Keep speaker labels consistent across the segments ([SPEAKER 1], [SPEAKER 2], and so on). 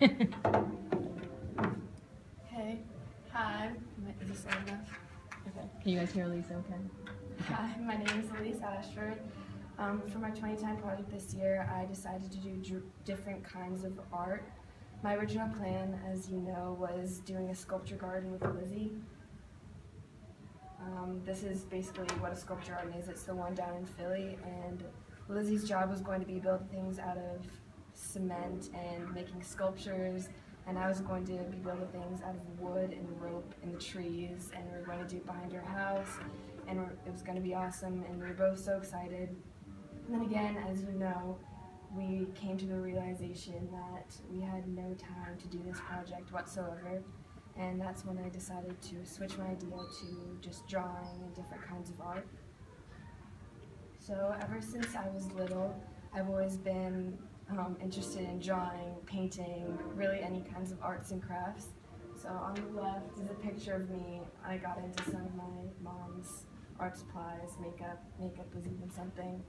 [SPEAKER 1] Hey. Hi. Is this loud enough? Okay.
[SPEAKER 2] Can you guys hear Elise okay?
[SPEAKER 1] Hi, my name is Elise Ashford. For my 2010 project this year, I decided to do different kinds of art. My original plan, as you know, was doing a sculpture garden with Lizzie. This is basically what a sculpture garden is. It's the one down in Philly, and Lizzie's job was going to be building things out of cement and making sculptures, and I was going to be building things out of wood and rope in the trees, and we were going to do it behind her house, and it was going to be awesome, and we were both so excited. And then again, as you know, we came to the realization that we had no time to do this project whatsoever, and that's when I decided to switch my idea to just drawing and different kinds of art. So ever since I was little, I've always been interested in drawing, painting, really any kinds of arts and crafts. So on the left is a picture of me. I got into some of my mom's art supplies, makeup was even something.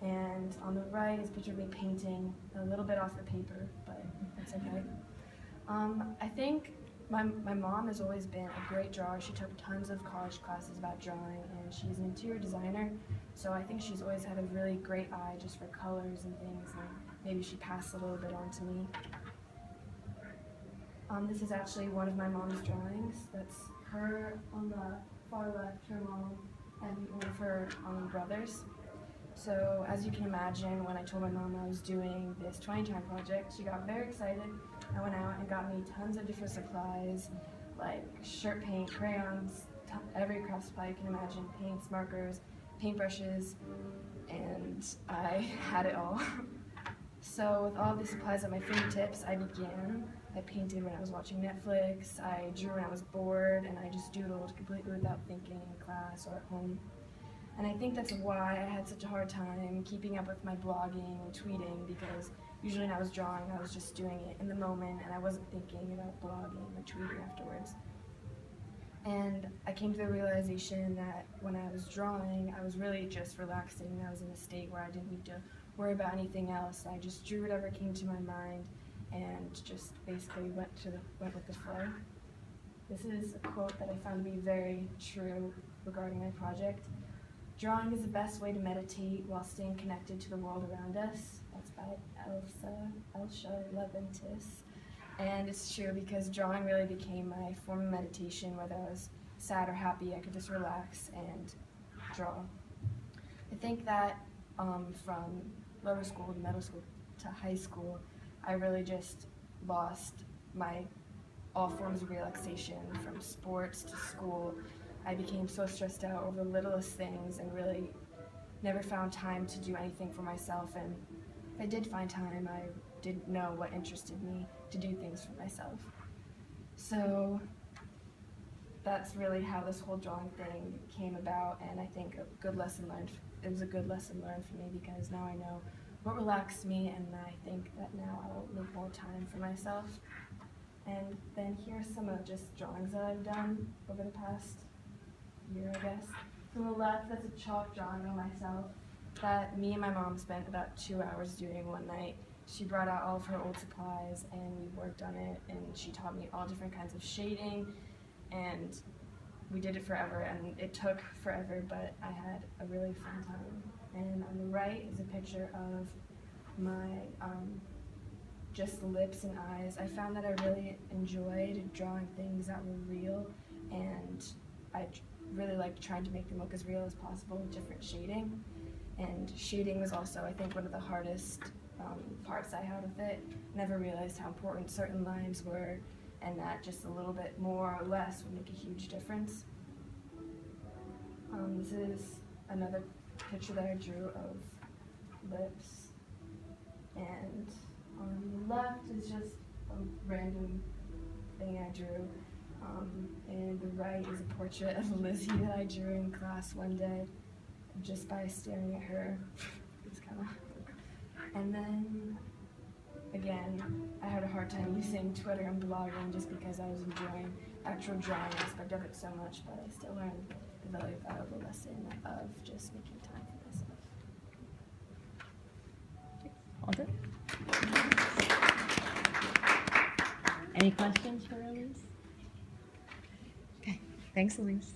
[SPEAKER 1] And on the right is a picture of me painting, a little bit off the paper, but that's okay. I think my mom has always been a great drawer. She took tons of college classes about drawing, and she's an interior designer, so I think she's always had a really great eye just for colors and things, and maybe she passed a little bit on to me. This is actually one of my mom's drawings. That's her on the far left, her mom, and one of her brothers. So as you can imagine, when I told my mom I was doing this 2010 project, she got very excited. I went out and got me tons of different supplies, like shirt paint, crayons, every craft supply you can imagine, paints, markers, paintbrushes, and I had it all. So with all these supplies at my fingertips, I began. I painted when I was watching Netflix, I drew when I was bored, and I just doodled completely without thinking in class or at home. And I think that's why I had such a hard time keeping up with my blogging and tweeting, because usually when I was drawing, I was just doing it in the moment and I wasn't thinking about blogging or tweeting afterwards. And I came to the realization that when I was drawing, I was really just relaxing. I was in a state where I didn't need to worry about anything else. I just drew whatever came to my mind and just basically went with the flow. This is a quote that I found to be very true regarding my project. Drawing is the best way to meditate while staying connected to the world around us. That's by Elsa Leventis. And it's true because drawing really became my form of meditation. Whether I was sad or happy, I could just relax and draw. I think that from lower school to middle school to high school, I really just lost all forms of relaxation, from sports to school. I became so stressed out over the littlest things and really never found time to do anything for myself. And if I did find time, I didn't know what interested me to do things for myself. So that's really how this whole drawing thing came about, and I think it was a good lesson learned for me, because now I know what relaxed me, and I think that now I will make more time for myself. And then here's some of just drawings that I've done over the past year, I guess. To the left, that's a chalk drawing of myself that me and my mom spent about 2 hours doing one night. She brought out all of her old supplies and we worked on it, and she taught me all different kinds of shading, and we did it forever, and it took forever, but I had a really fun time. And on the right is a picture of my just lips and eyes. I found that I really enjoyed drawing things that were real, and I really liked trying to make them look as real as possible with different shading. And shading was also, I think, one of the hardest parts I had with it. Never realized how important certain lines were, and that just a little bit more or less would make a huge difference. This is another picture that I drew of lips, and on the left is just a random thing I drew, and the right is a portrait of Lizzie that I drew in class one day, just by staring at her. It's kind of. And then, again, I had a hard time using Twitter and blogging just because I was enjoying the actual drawing aspect of it so much, but I still learned the very valuable lesson of just making time for myself.
[SPEAKER 2] All good? Any questions for Elise? Okay, thanks, Elise.